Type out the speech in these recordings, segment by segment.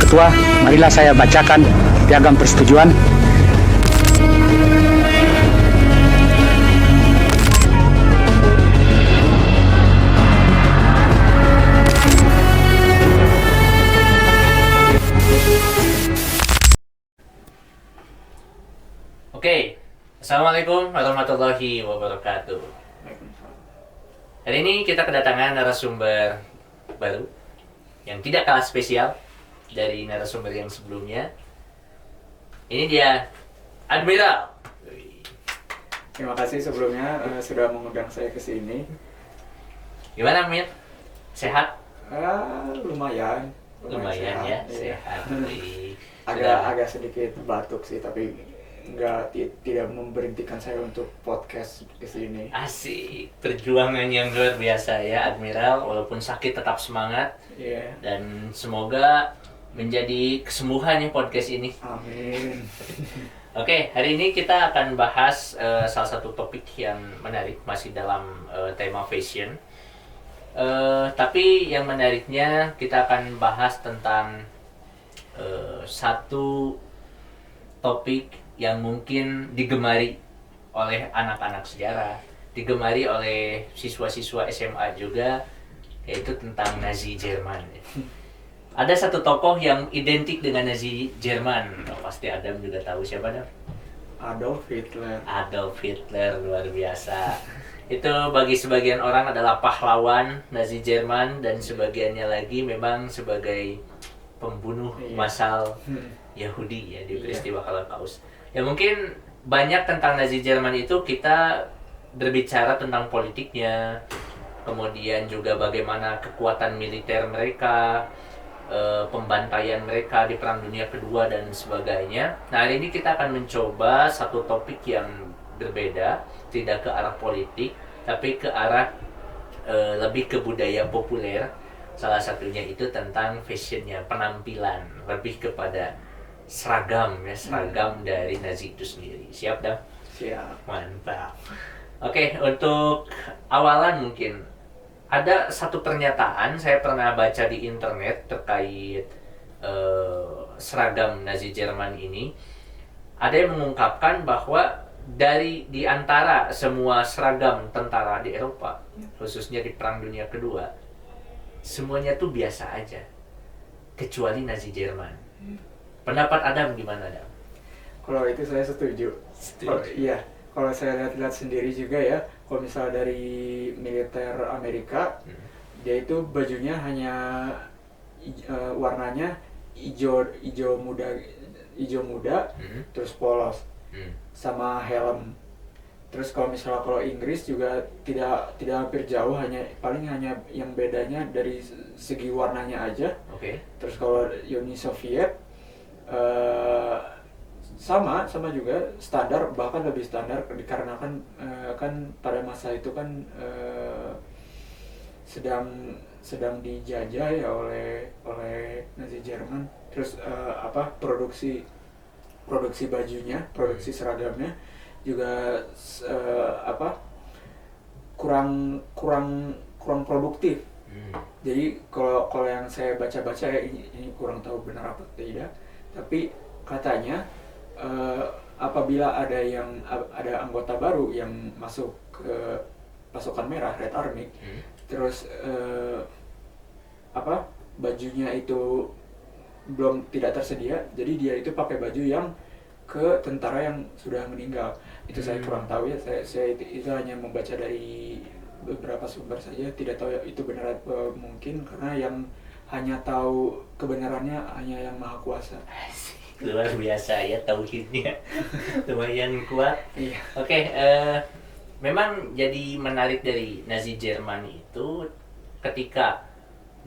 Ketua, marilah saya bacakan piagam persetujuan. Oke, Assalamualaikum warahmatullahi wabarakatuh. Hari ini kita kedatangan narasumber baru yang tidak kalah spesial dari narasumber yang sebelumnya. Ini dia, Admiral. Terima kasih sebelumnya sudah mengundang saya ke sini. Gimana, Mir? Sehat? Lumayan Lumayan ya, iya. sehat. Agak sedikit batuk sih, tapi tidak memberhentikan saya untuk podcast ke sini. Asik, perjuangan yang luar biasa ya, Admiral. Walaupun sakit tetap semangat. Iya. Dan semoga menjadi kesembuhan ya podcast ini. Amin. Oke, hari ini kita akan bahas salah satu topik yang menarik, masih dalam tema fashion. Tapi yang menariknya kita akan bahas tentang satu topik yang mungkin digemari oleh anak-anak sejarah, digemari oleh siswa-siswa SMA juga, yaitu tentang Nazi Jerman. Ada satu tokoh yang identik dengan Nazi Jerman. Oh, pasti Adam juga tahu siapa, Adam? Adolf Hitler. Adolf Hitler, luar biasa. Itu bagi sebagian orang adalah pahlawan Nazi Jerman, dan sebagiannya lagi memang sebagai pembunuh massal Yahudi ya di peristiwa Holocaust. Ya mungkin banyak tentang Nazi Jerman itu kita berbicara tentang politiknya, kemudian juga bagaimana kekuatan militer mereka, pembantaian mereka di Perang Dunia Kedua dan sebagainya. Nah, hari ini kita akan mencoba satu topik yang berbeda, tidak ke arah politik, tapi ke arah lebih ke budaya populer. Salah satunya itu tentang fashionnya, penampilan, lebih kepada seragam dari Nazi itu sendiri. Siap, Dam? Siap. Mantap. Oke, untuk awalan mungkin ada satu pernyataan saya pernah baca di internet terkait seragam Nazi Jerman ini. Ada yang mengungkapkan bahwa di antara semua seragam tentara di Eropa, khususnya di Perang Dunia Kedua, semuanya tuh biasa aja, kecuali Nazi Jerman. Pendapat Adam gimana, Adam? Kalau itu saya setuju. Kalau saya lihat sendiri juga ya, kalau misalnya dari militer Amerika, dia itu bajunya hanya warnanya hijau muda, terus polos, sama helm. Terus kalau Inggris juga tidak hampir jauh, paling hanya yang bedanya dari segi warnanya aja. Oke. Terus kalau Uni Soviet sama juga standar, bahkan lebih standar, dikarenakan kan pada masa itu kan sedang dijajah ya oleh Nazi Jerman. Terus produksi bajunya, produksi seragamnya juga kurang produktif. Jadi kalau yang saya baca ya, ini kurang tahu benar apa tidak, tapi katanya apabila ada anggota baru yang masuk ke pasukan merah, Red Army, terus bajunya itu tidak tersedia, jadi dia itu pakai baju yang ke tentara yang sudah meninggal. Itu saya kurang tahu ya, saya itu hanya membaca dari beberapa sumber saja, tidak tahu ya itu benar atau mungkin, karena yang hanya tahu kebenarannya hanya yang Maha Kuasa. Luar biasa ya tauhidnya. Lumayan kuat. Iya. Oke, memang jadi menarik dari Nazi Jerman itu ketika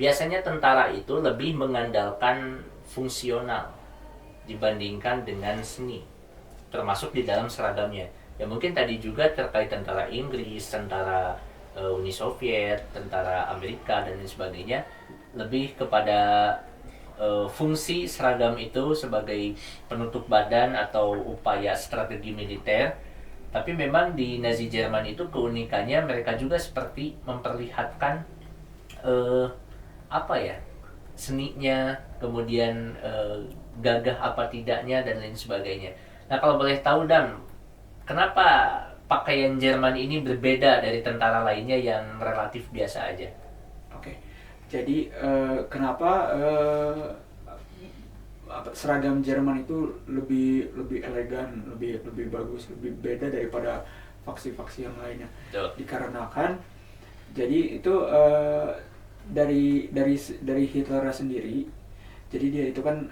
biasanya tentara itu lebih mengandalkan fungsional dibandingkan dengan seni, termasuk di dalam seragamnya. Ya mungkin tadi juga terkait tentara Inggris, tentara Uni Soviet, tentara Amerika dan lain sebagainya, lebih kepada fungsi seragam itu sebagai penutup badan atau upaya strategi militer. Tapi memang di Nazi Jerman itu keunikannya mereka juga seperti memperlihatkan seninya, kemudian gagah apa tidaknya dan lain sebagainya. Nah kalau boleh tahu Dan, kenapa pakaian Jerman ini berbeda dari tentara lainnya yang relatif biasa aja? Oke, jadi kenapa seragam Jerman itu lebih lebih elegan, lebih bagus, lebih beda daripada faksi-faksi yang lainnya? Betul. Dikarenakan jadi itu dari Hitler sendiri. Jadi dia itu kan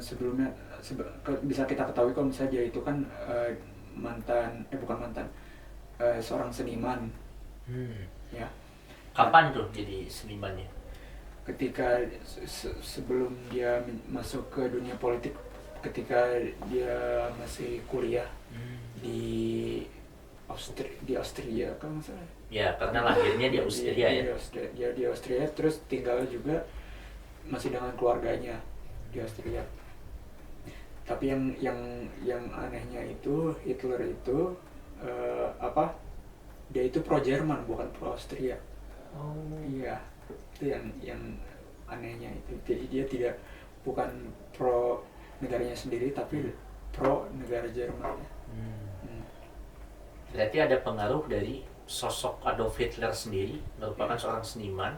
sebelumnya bisa kita ketahui kalau misalnya dia itu kan bukan mantan, seorang seniman. Ya, Kapan tuh jadi senimannya? ketika sebelum dia masuk ke dunia politik, ketika dia masih kuliah di Austria kalau nggak salah. Ya karena lahirnya di Austria ya. Dia di Austria, terus tinggal juga masih dengan keluarganya di Austria. Tapi yang anehnya itu Hitler itu dia itu pro Jerman bukan pro Austria. Iya, itu yang anehnya itu. Jadi dia bukan pro negaranya sendiri tapi pro negara Jerman. Berarti ada pengaruh dari sosok Adolf Hitler sendiri, merupakan seorang seniman,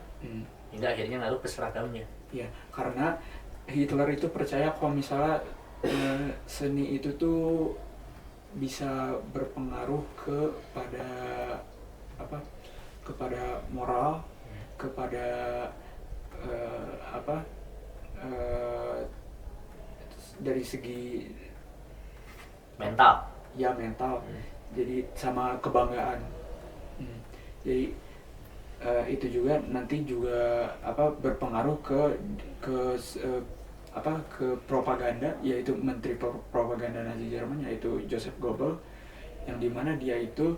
hingga akhirnya ngaruh ke seragamnya. Ya, karena Hitler itu percaya kalau misalnya seni itu tuh bisa berpengaruh kepada moral, kepada dari segi Mental. ya mental. Jadi sama kebanggaan. Jadi itu juga nanti juga berpengaruh ke propaganda, yaitu menteri propaganda Nazi Jerman, yaitu Joseph Goebbels, yang dimana dia itu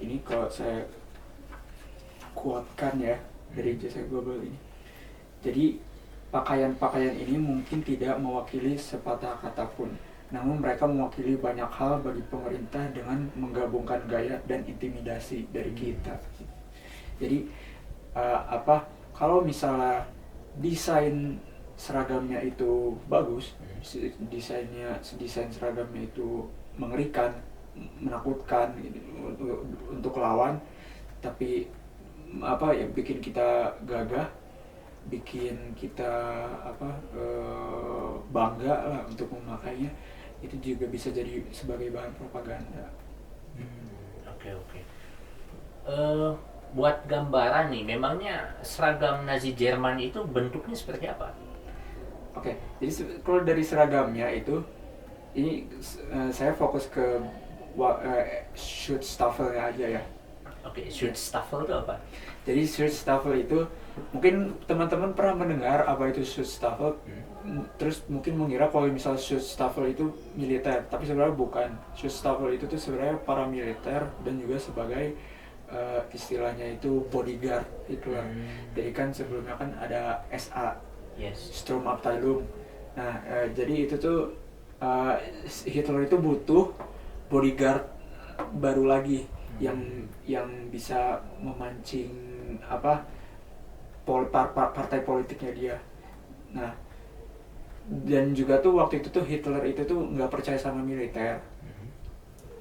ini kalau saya kuatkan ya dari Joseph Goebbels ini. Jadi pakaian-pakaian ini mungkin tidak mewakili sepatah kata pun, namun mereka mewakili banyak hal bagi pemerintah dengan menggabungkan gaya dan intimidasi dari kita. Jadi kalau misalnya desain seragamnya itu bagus, desain seragamnya itu mengerikan, menakutkan untuk lawan, tapi yang bikin kita gagah, bikin kita bangga lah untuk memakainya, itu juga bisa jadi sebagai bahan propaganda. Oke. Buat gambaran nih, memangnya seragam Nazi Jerman itu bentuknya seperti apa? Oke, jadi kalau dari seragamnya itu, ini saya fokus ke Schutzstaffelnya aja ya. Oke, Schutzstaffel itu apa? Jadi Schutzstaffel itu, mungkin teman-teman pernah mendengar apa itu Schutzstaffel, terus mungkin mengira kalau misalnya Schutzstaffel itu militer, tapi sebenarnya bukan. Schutzstaffel itu tuh sebenarnya paramiliter dan juga sebagai istilahnya itu bodyguard itu lah. Jadi kan sebelumnya kan ada SA, Sturmabteilung. Nah, jadi itu tuh Hitler itu butuh bodyguard baru lagi yang bisa memancing partai politiknya dia. Nah, dan juga tuh waktu itu tuh Hitler itu tuh nggak percaya sama militer.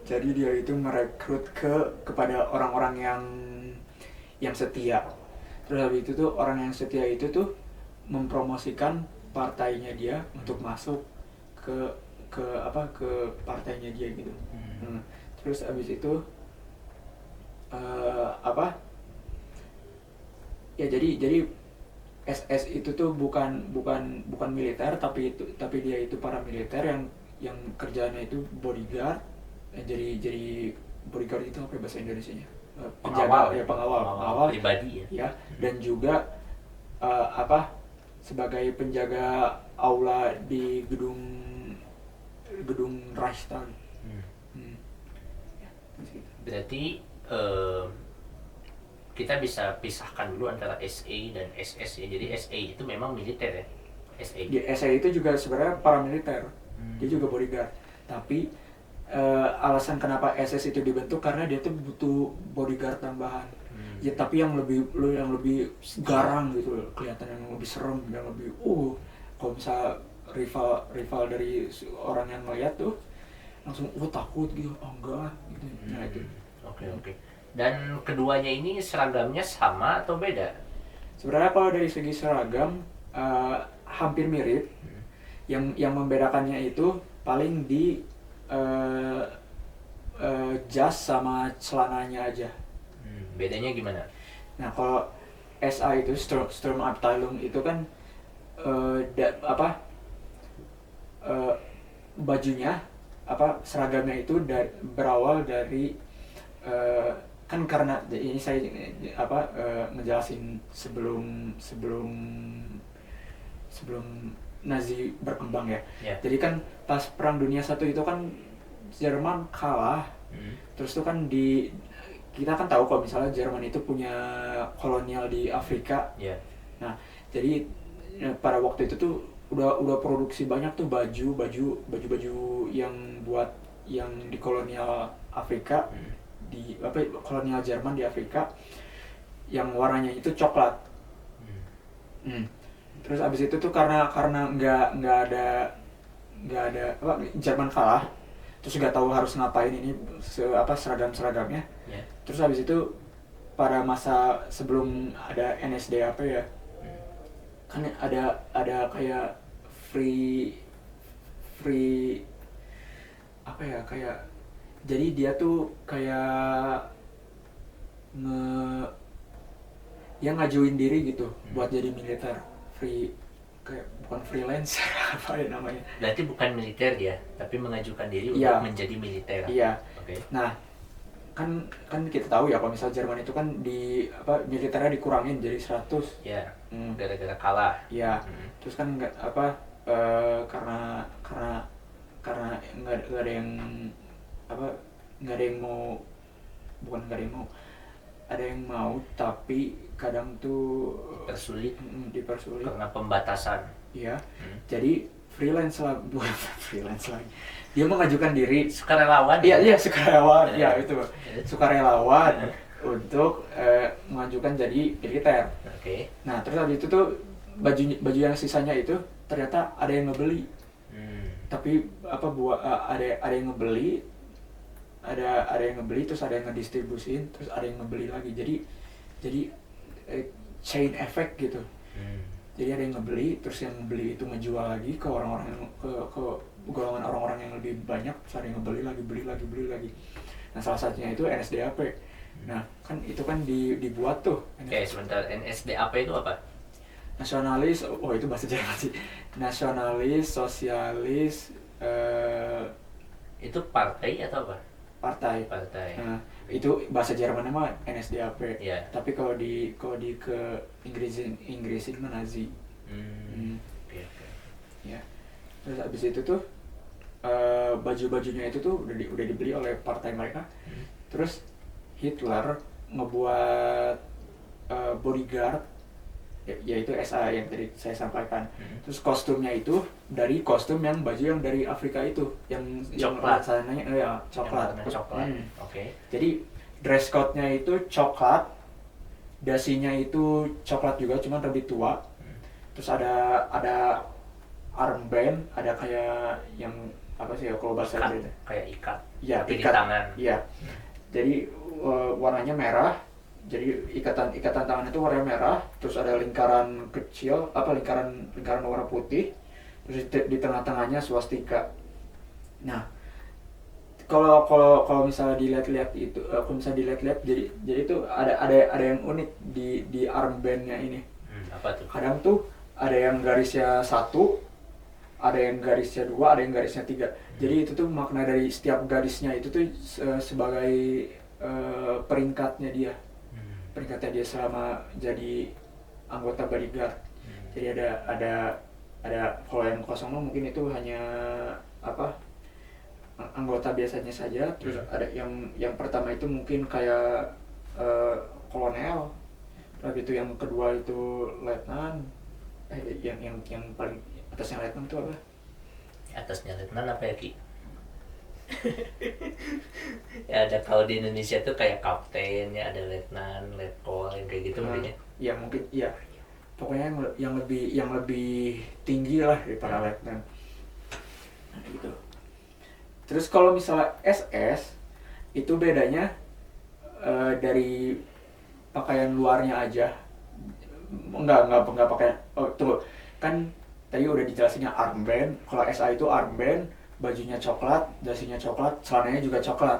Jadi dia itu merekrut kepada orang-orang yang setia. Terus habis itu tuh orang yang setia itu tuh mempromosikan partainya dia untuk masuk ke partainya dia gitu. Terus habis itu jadi SS itu tuh bukan militer, tapi dia itu paramiliter yang kerjanya itu bodyguard. Jadi bodyguard itu apa bahasa Indonesianya? Penjaga, pengawal pribadi ya. Dan juga sebagai penjaga aula di gedung Reichstag. Berarti kita bisa pisahkan dulu antara SA dan SS ya. Jadi SA itu memang militer ya. SA itu juga sebenarnya paramiliter. Dia juga bodyguard. Tapi alasan kenapa SS itu dibentuk karena dia tuh butuh bodyguard tambahan. Ya tapi yang lebih garang gitu loh, kelihatan yang lebih serem, yang lebih kalau misalnya rival dari orang yang melihat tuh langsung takut gitu, enggak gitu. Nah itu. Oke. Dan keduanya ini seragamnya sama atau beda? Sebenarnya kalau dari segi seragam hampir mirip. Yang membedakannya itu paling di jas sama celananya aja. Bedanya gimana? Nah kalau SA itu Sturmabteilung itu kan bajunya seragamnya itu berawal dari kan karena ini saya ngejelasin sebelum Nazi berkembang ya. Jadi kan pas Perang Dunia I itu kan Jerman kalah. Terus itu kan kita kan tahu kalau misalnya Jerman itu punya kolonial di Afrika. Nah, jadi pada waktu itu tuh udah produksi banyak tuh baju yang buat yang di kolonial Afrika, di kolonial Jerman di Afrika yang warnanya itu coklat. Terus abis itu tuh karena nggak ada Jerman kalah, terus nggak tahu harus ngapain ini seragam-seragamnya. Terus abis itu pada masa sebelum ada NSDAP ya, kan ada kayak free kayak jadi dia tuh kayak ngajuin diri gitu buat jadi militer. Kayak bukan freelance apa ya namanya. Berarti bukan militer dia, tapi mengajukan diri untuk menjadi militer. Iya. Oke. Nah, kan kita tahu ya kalau misal Jerman itu kan militernya dikurangin jadi 100. Iya. Gara-gara kalah. Iya. Terus kan karena nggak ada yang mau, bukan nggak ada yang mau, ada yang mau tapi kadang tuh dipersulit karena pembatasan. Iya. Jadi freelance lah, bukan freelance lagi. Dia mengajukan diri sukarelawan. Iya, sukarelawan. Iya, itu. Sukarelawan untuk mengajukan jadi militer. Oke. Nah, terus habis itu tuh baju yang sisanya itu ternyata ada yang ngebeli. Tapi ada yang ngebeli, ada yang ngebeli, terus ada yang ngedistribusin, terus ada yang ngebeli lagi. Jadi chain effect gitu. Jadi ada yang ngebeli, terus yang ngebeli itu ngejual lagi ke orang-orang ke golongan orang-orang yang lebih banyak, terus ada yang ngebeli lagi, beli lagi. Nah, salah satunya itu NSDAP. Nah, kan itu kan dibuat tuh. Oke, sebentar. NSDAP itu apa? Nasionalis, itu bahasa Jerman sih. Nasionalis, sosialis, itu partai atau apa? Partai. Nah, itu bahasa Jermannya mah NSDAP. Yeah. Tapi kalau di ke Inggrisin mah Nazi. Okay. Ya. Terus abis itu tuh baju-bajunya itu tuh udah dibeli oleh partai mereka. Terus Hitler ngebuat bodyguard, yaitu SA yang tadi saya sampaikan. Terus kostumnya itu dari kostum baju yang dari Afrika itu, yang coklat. Coklat. Oke. Jadi dress code-nya itu coklat, dasinya itu coklat juga, cuma lebih tua. Terus ada armband, ada kayak yang apa sih ya kalau bahasa Inggrisnya? Kayak ikat. Iya, di tangan. Iya. Jadi warnanya merah. Jadi ikatan tangan itu warna merah, terus ada lingkaran kecil, lingkaran warna putih, terus di tengah-tengahnya swastika. Nah, kalau misalnya dilihat-lihat itu, jadi itu ada yang unik di armbandnya ini. Apa tuh? Kadang tuh ada yang garisnya 1, ada yang garisnya 2, ada yang garisnya 3. Jadi itu tuh makna dari setiap garisnya itu tuh sebagai peringkatnya dia selama jadi anggota bodyguard. Jadi ada kalau yang kosong mungkin itu hanya anggota biasanya saja. Terus ada yang pertama itu mungkin kayak kolonel. Lalu itu yang kedua itu letnan. Yang paling atasnya letnan itu apa? Atasnya letnan apa ya, Ki? Ya ada, kalau di Indonesia tuh kayak kapten, ya ada letnan, letkol, gitu mungkin ya. Ya mungkin ya. Pokoknya yang lebih tinggi lah daripada letnan. Nah, gitu. Terus kalau misalnya SS itu bedanya dari pakaian luarnya aja. Enggak pakaian. Oh, tunggu. Kan tadi udah dijelasinnya armband. Kalau SA itu armband, bajunya coklat, dasinya coklat, celananya juga coklat.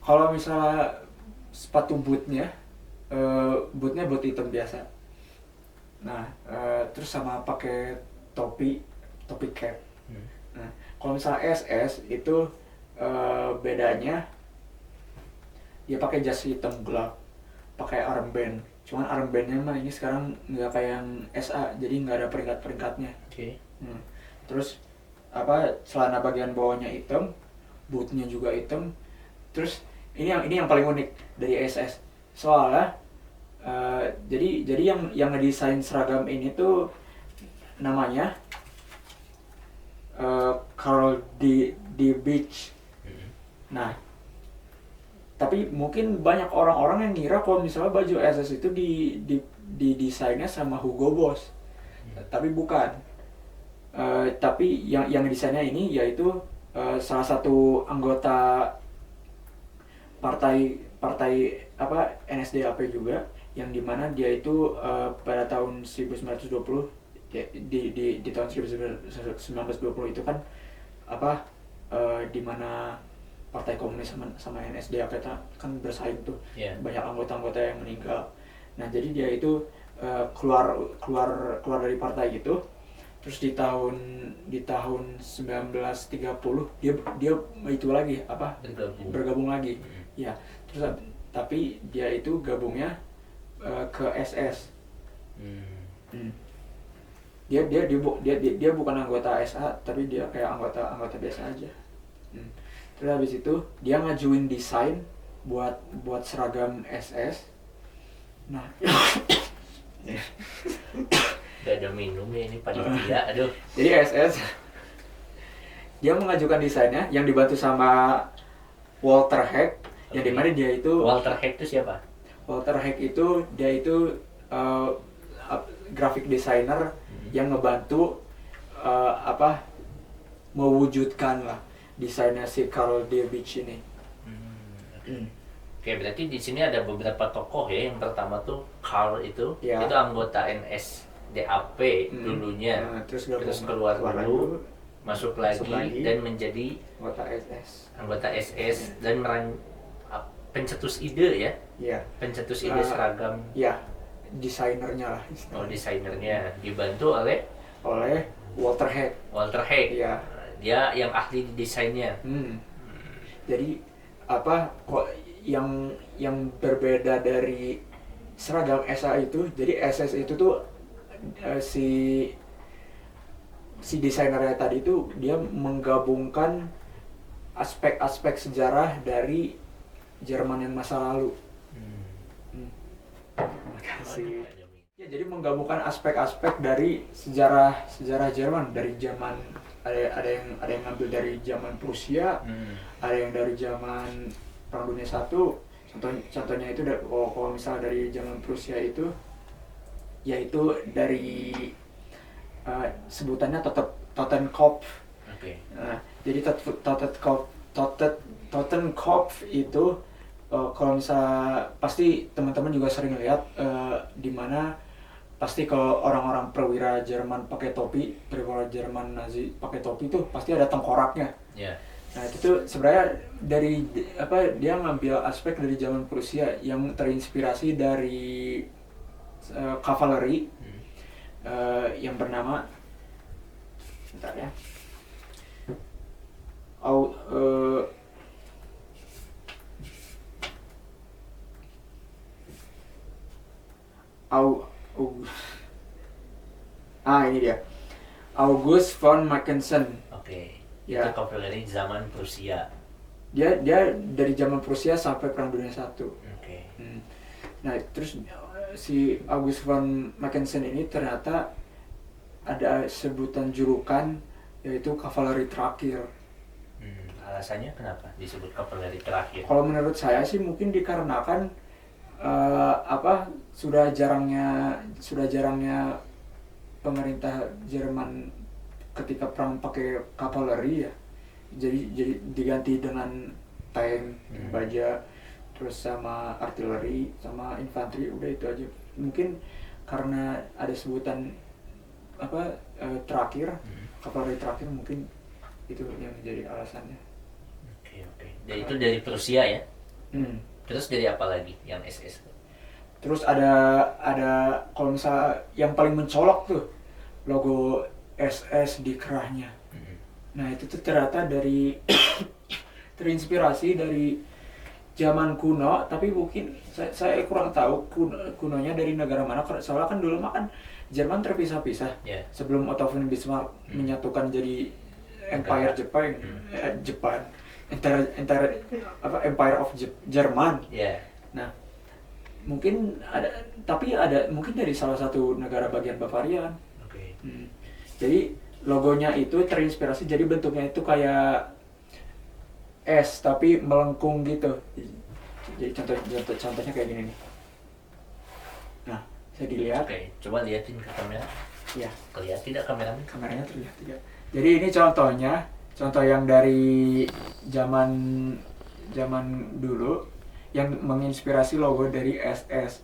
Kalau misalnya sepatu bootnya boot hitam biasa. Nah, terus sama pakai topi cap. Nah, kalau misalnya SS itu bedanya dia pakai jas hitam gelap, pakai armband. Cuman armbandnya mah ini sekarang nggak kayak yang SA, jadi nggak ada peringkat-peringkatnya. Oke. Terus celana bagian bawahnya hitam, bootnya juga hitam. Terus ini yang paling unik dari SS. Soalnya jadi yang ngedesain seragam ini tuh namanya Carl D. Beach. Nah, tapi mungkin banyak orang-orang yang ngira kalau misalnya baju SS itu di desainnya sama Hugo Boss. Tapi bukan. Tapi yang desainnya ini yaitu salah satu anggota partai NSDAP juga, yang dimana dia itu pada tahun 1920 ya, di tahun 1920 itu kan dimana Partai Komunis sama NSDAP kan bersaing tuh. Banyak anggota-anggota yang meninggal. Nah, jadi dia itu keluar dari partai gitu. Terus di tahun 1930 dia itu lagi bergabung lagi. Ya, terus tapi dia itu gabungnya ke SS. Dia bukan anggota SA, tapi dia kayak anggota biasa aja. Terus habis itu dia ngajuin desain buat seragam SS. Nah, Gak ada minum ya ini panitia, aduh. Jadi SS dia mengajukan desainnya yang dibantu sama Walter Hack, yang dimana dia itu Walter Hack itu siapa? Walter Hack itu dia itu graphic designer yang ngebantu mewujudkan lah desainnya si Carl D. Beach ini. Oke, berarti di sini ada beberapa tokoh ya. Yang pertama tuh Carl itu anggota NSDAP dulunya. Terus keluar dulu, masuk lagi dan menjadi anggota SS dan pencetus ide ya. Iya. Pencetus ide seragam. Iya, desainernya lah. Oh, desainernya dibantu oleh Walter Hack. Iya. Dia yang ahli di desainnya. Jadi kok yang berbeda dari seragam SA itu, jadi SS itu tuh si desainernya tadi itu dia menggabungkan aspek-aspek sejarah dari Jerman yang masa lalu. Makasih. Ya, jadi menggabungkan aspek-aspek dari sejarah Jerman, dari zaman ada yang ngambil dari zaman Prusia, ada yang dari zaman Perang Dunia I. Contohnya itu kalau misalnya dari zaman Prusia itu yaitu dari sebutannya Totenkopf. Nah, jadi Totenkopf itu kalau misalnya pasti teman-teman juga sering lihat di mana pasti kalau orang-orang perwira Jerman pakai topi, perwira Jerman Nazi pakai topi tuh pasti ada tengkoraknya. Nah, itu tuh sebenarnya dari dia ngambil aspek dari zaman Prusia yang terinspirasi dari kavaleri yang bernama ini dia, August von Mackensen. Itu kavaleri zaman Prusia. Dia dari zaman Prusia sampai Perang Dunia I. Nah, terus si August von Mackensen ini ternyata ada sebutan julukan yaitu kavaleri terakhir. Alasannya kenapa disebut kavaleri terakhir? Kalau menurut saya sih mungkin dikarenakan sudah jarangnya pemerintah Jerman ketika perang pakai kavaleri ya, jadi diganti dengan tank, baja, terus sama artileri, sama infanteri, udah itu aja. Mungkin karena ada sebutan terakhir, kavaleri terakhir, mungkin itu yang menjadi alasannya. Oke. Dan itu dari Prusia ya? Hmm. Terus dari apa lagi yang SS? Terus ada kalau misalnya yang paling mencolok tuh logo SS di kerahnya. Nah itu tuh ternyata dari terinspirasi dari zaman kuno, tapi mungkin saya kurang tahu kunonya dari negara mana. Soalnya kan dulu mah kan Jerman terpisah-pisah. Yeah. Sebelum Otto von Bismarck menyatukan jadi Empire Jepang, Empire of Jerman. Yeah. Nah, mungkin mungkin dari salah satu negara bagian Bavaria. Oke. Jadi logonya itu terinspirasi, jadi bentuknya itu kayak S tapi melengkung gitu. Jadi contohnya kayak gini nih. Nah, saya dilihat. Oke, coba liatin ke kamera. Ya, Kelihatan tidak kameramen? kameranya terlihat tidak. Jadi ini contoh yang dari zaman dulu yang menginspirasi logo dari SS.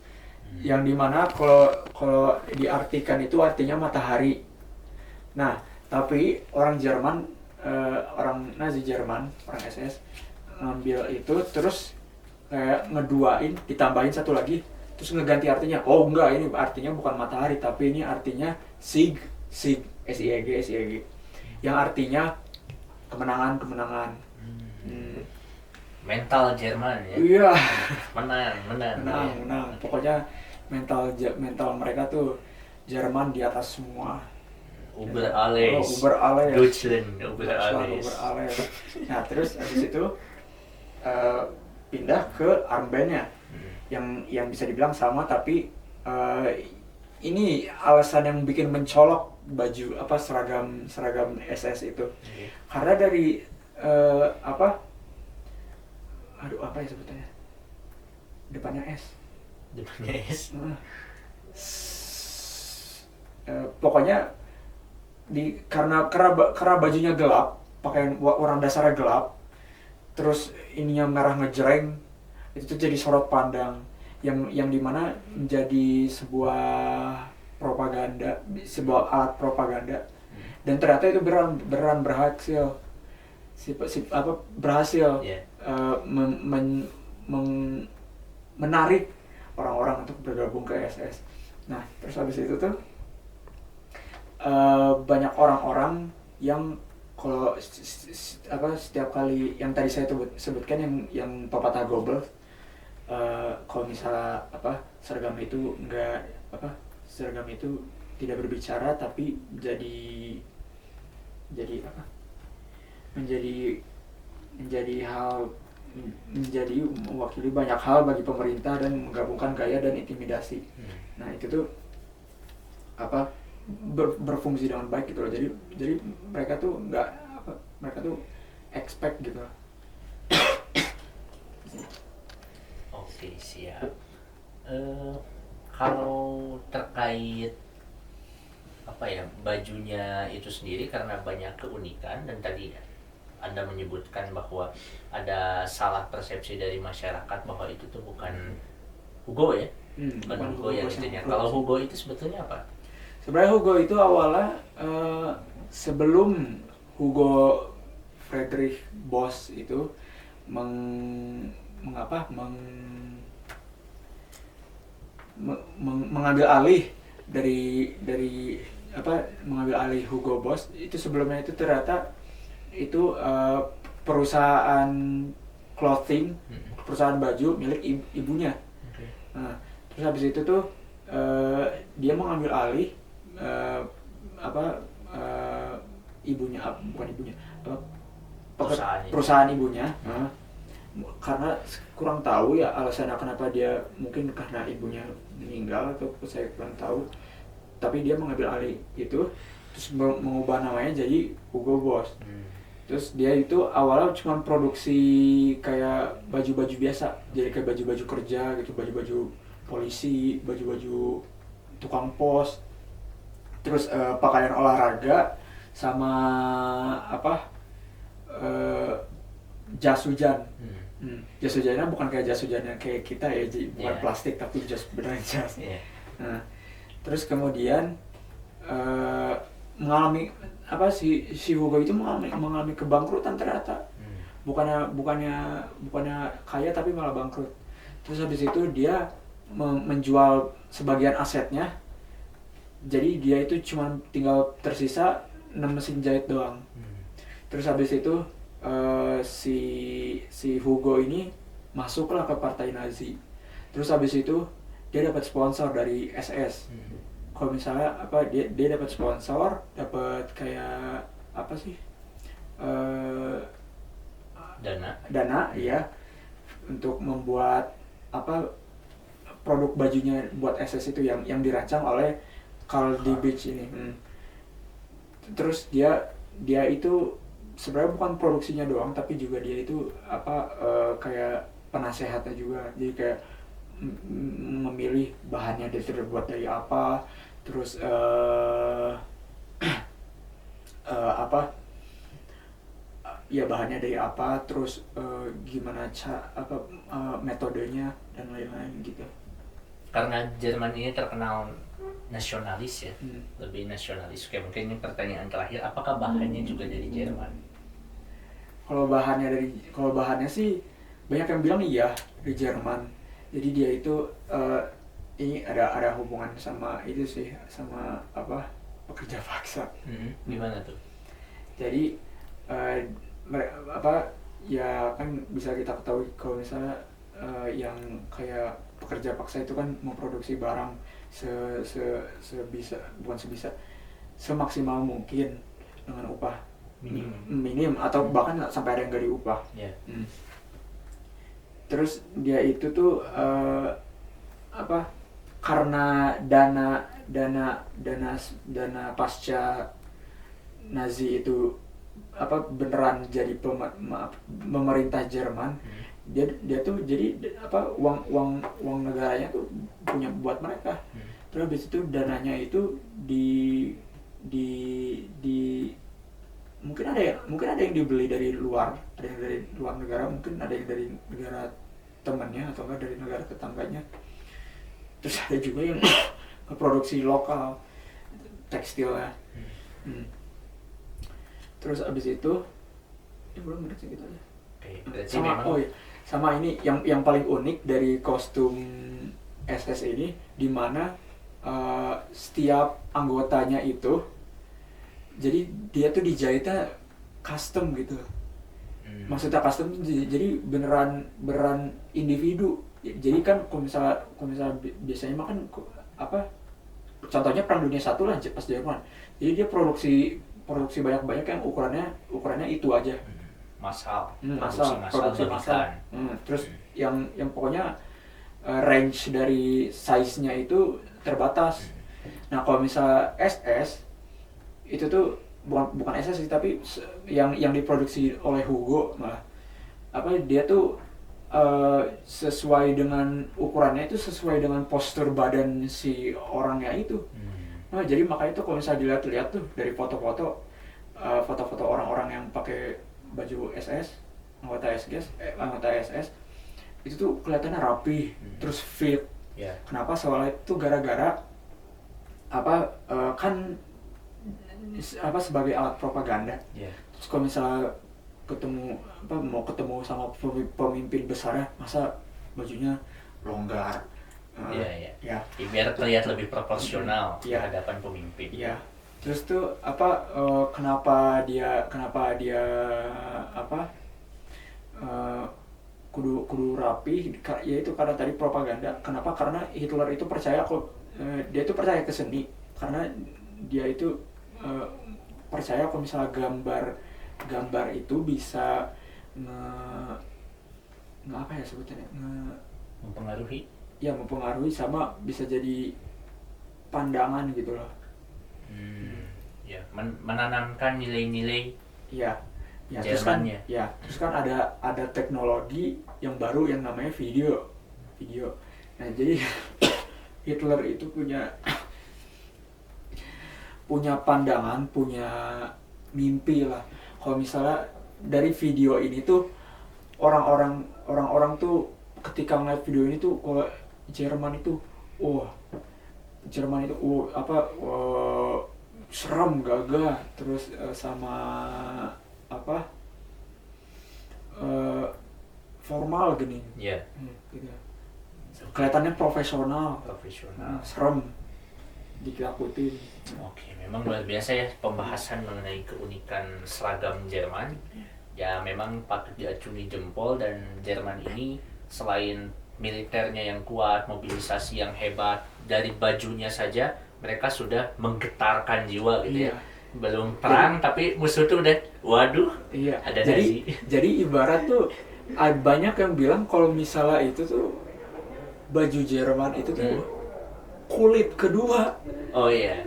Yang dimana kalau diartikan itu artinya matahari. Nah, tapi orang Jerman, orang Nazi Jerman, orang SS ngambil itu terus kayak ngeduain, ditambahin satu lagi, terus ngeganti artinya. Oh enggak, ini artinya bukan matahari, tapi ini artinya Sieg, SIEG, yang artinya kemenangan. Mental Jerman ya. Iya. Menang. Pokoknya mental mereka tuh Jerman di atas semua. Uber alles. Uber alles. Deutschland, Uber alles. Nah, terus habis itu pindah ke armbandnya. Yang bisa dibilang sama, tapi ini alasan yang bikin mencolok baju seragam SS itu. Okay. Karena dari apa ya sebutannya? Depannya S. Depannya S. Pokoknya karena bajunya gelap, pakaian warna dasarnya gelap, terus ininya merah ngejreng, itu tuh jadi sorot pandang yang dimana menjadi sebuah alat propaganda, dan ternyata itu beneran berhasil. Berhasil Yeah. menarik orang-orang untuk bergabung ke SS. Nah, terus habis itu tuh banyak orang-orang yang kalau setiap kali yang tadi saya sebutkan yang pepatah Goebbels, kalau misalnya seragam itu tidak berbicara tapi menjadi mewakili banyak hal bagi pemerintah dan menggabungkan gaya dan intimidasi. Nah itu tuh berfungsi dengan baik gitu loh. Jadi mereka tuh expect gitu loh. Oke, siap. Kalau terkait bajunya itu sendiri, karena banyak keunikan, dan tadi Anda menyebutkan bahwa ada salah persepsi dari masyarakat bahwa itu tuh bukan Hugo ya, bukan Hugo yang aslinya. Kalau Hugo itu sebetulnya apa? Sebenarnya Hugo itu awalnya sebelum Hugo Friedrich Boss itu mengambil alih dari mengambil alih Hugo Boss itu. Sebelumnya itu ternyata itu perusahaan clothing, perusahaan baju milik ibunya. Okay. Nah, terus habis itu tuh dia mengambil alih perusahaan ibunya. Karena kurang tahu ya alasannya kenapa dia, mungkin karena ibunya meninggal atau saya kurang tahu, tapi dia mengambil alih itu terus mengubah namanya jadi Hugo Boss. Terus dia itu awalnya cuma produksi kayak baju-baju biasa, jadi kayak baju-baju kerja gitu, baju-baju polisi, baju-baju tukang pos, terus pakaian olahraga sama apa jas hujan. Jas hujannya bukan kayak jas hujan yang kayak kita ya, bukan plastik tapi jas beneran jas. Nah, terus kemudian mengalami apa si Hugo itu mengalami kebangkrutan ternyata. Bukannya kaya tapi malah bangkrut. Terus habis itu dia menjual sebagian asetnya. Jadi dia itu cuma tinggal tersisa 6 mesin jahit doang. Terus habis itu si Hugo ini masuklah ke partai Nazi. Terus habis itu dia dapat sponsor dari SS. Kalau misalnya apa dia dapat sponsor, dapat kayak apa sih? Dana ya, untuk membuat apa produk bajunya buat SS itu yang dirancang oleh Carl Dietrich ini. Terus dia itu sebenarnya bukan produksinya doang, tapi juga dia itu apa kayak penasehatnya juga. Jadi kayak memilih bahannya terbuat dari apa, terus apa ya bahannya dari apa, terus gimana metodenya dan lain-lain gitu. Karena Jerman ini terkenal nasionalis ya, lebih nasionalis. Oke, mungkin ini pertanyaan terakhir, apakah bahannya juga dari Jerman? Kalau bahannya sih banyak yang bilang iya dari Jerman. Jadi dia itu ini ada hubungan sama itu sih, sama apa pekerja paksa. Gimana tuh? Jadi apa ya kan bisa kita ketahui kalau misalnya yang kayak pekerja paksa itu kan memproduksi barang semaksimal mungkin dengan upah minim atau bahkan sampai ada yang gak diupah. Terus dia itu tuh apa karena dana pasca Nazi itu apa beneran jadi pemerintah Jerman. Dia tuh jadi apa uang negaranya tuh punya buat mereka. Terus habis itu dananya itu di mungkin ada yang dibeli dari luar, ada yang dari luar negara, mungkin ada yang dari negara temannya atau enggak dari negara tetangganya. Terus ada juga yang produksi lokal tekstilnya. Terus abis itu belum beres gitu aja. Sama ini yang paling unik dari kostum SS ini, dimana setiap anggotanya itu jadi dia tuh dijahitnya custom gitu. Maksudnya custom jadi beneran individu. Jadi kan kalau misalnya biasanya mah kan apa contohnya Perang Dunia I lah pas Jerman. Jadi dia produksi banyak yang ukurannya itu aja. Produksi massal. Terus yang pokoknya range dari size-nya itu terbatas. Nah, kalau misalnya SS itu tuh bukan SS sih, tapi yang diproduksi oleh Hugo malah apa dia tuh sesuai dengan ukurannya itu sesuai dengan postur badan si orangnya itu. Nah, jadi makanya tuh kalau misalnya dilihat tuh dari foto-foto orang-orang yang pakai baju SS, anggota SS itu tuh kelihatannya rapi, terus fit. Kenapa? Soalnya itu gara-gara apa kan apa sebagai alat propaganda. Terus kalau misalnya mau ketemu sama pemimpin besarnya, masa bajunya longgar. Ya, biar terlihat lebih proporsional di hadapan pemimpin. Terus tuh apa kenapa dia apa kudu rapi, yaitu karena tadi propaganda. Kenapa? Karena Hitler itu percaya dia itu percaya ke seni, karena dia itu percaya kalau misalnya gambar itu bisa apa ya sebutannya mempengaruhi sama bisa jadi pandangan gitu loh. Menanamkan nilai-nilai terus kan ada teknologi yang baru yang namanya video. Nah jadi Hitler itu punya pandangan, punya mimpi lah. Kalau misalnya dari video ini tuh orang-orang tuh ketika ngeliat video ini tuh kalau Jerman itu serem, gagah, terus sama formal gini. Iya. Gitu. Kelihatannya profesional, serem ditakutin. Oke, memang luar biasa ya pembahasan mengenai keunikan seragam Jerman. Ya memang patut diacungi jempol, dan Jerman ini selain militernya yang kuat, mobilisasi yang hebat, dari bajunya saja mereka sudah menggetarkan jiwa gitu ya. Belum perang tapi musuh tuh udah waduh. Iya. Ada Nazi. Jadi ibarat tuh banyak yang bilang kalau misalnya itu tuh baju Jerman itu tuh kulit kedua. Oh iya.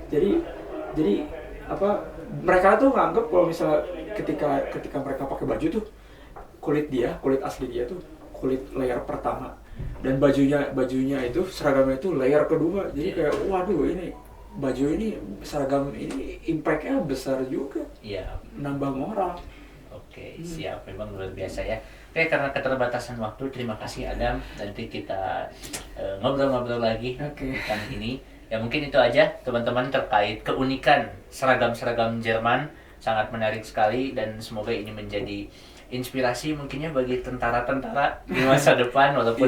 Jadi mereka tuh nganggep kalau misalnya ketika mereka pakai baju tuh kulit asli dia tuh kulit layer pertama, dan bajunya itu seragamnya itu layer kedua. Jadi kayak waduh, ini baju ini seragam ini impactnya besar juga. Iya. Nambah moral. Oke, siap. Memang luar biasa ya. Oke, karena keterbatasan waktu, terima kasih Adam. Nanti kita ngobrol-ngobrol lagi tentang ini. Ya mungkin itu aja teman-teman terkait keunikan seragam-seragam Jerman. Sangat menarik sekali, dan semoga ini menjadi inspirasi mungkinnya bagi tentara-tentara di masa depan, walaupun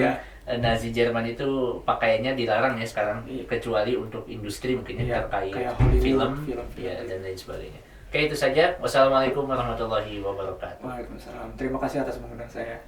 Nazi Jerman itu pakaiannya dilarang ya sekarang, kecuali untuk industri mungkinnya terkait film ya, dan lain sebagainya. Oke, itu saja. Wassalamualaikum warahmatullahi wabarakatuh. Waalaikumsalam. Terima kasih atas mengundang saya.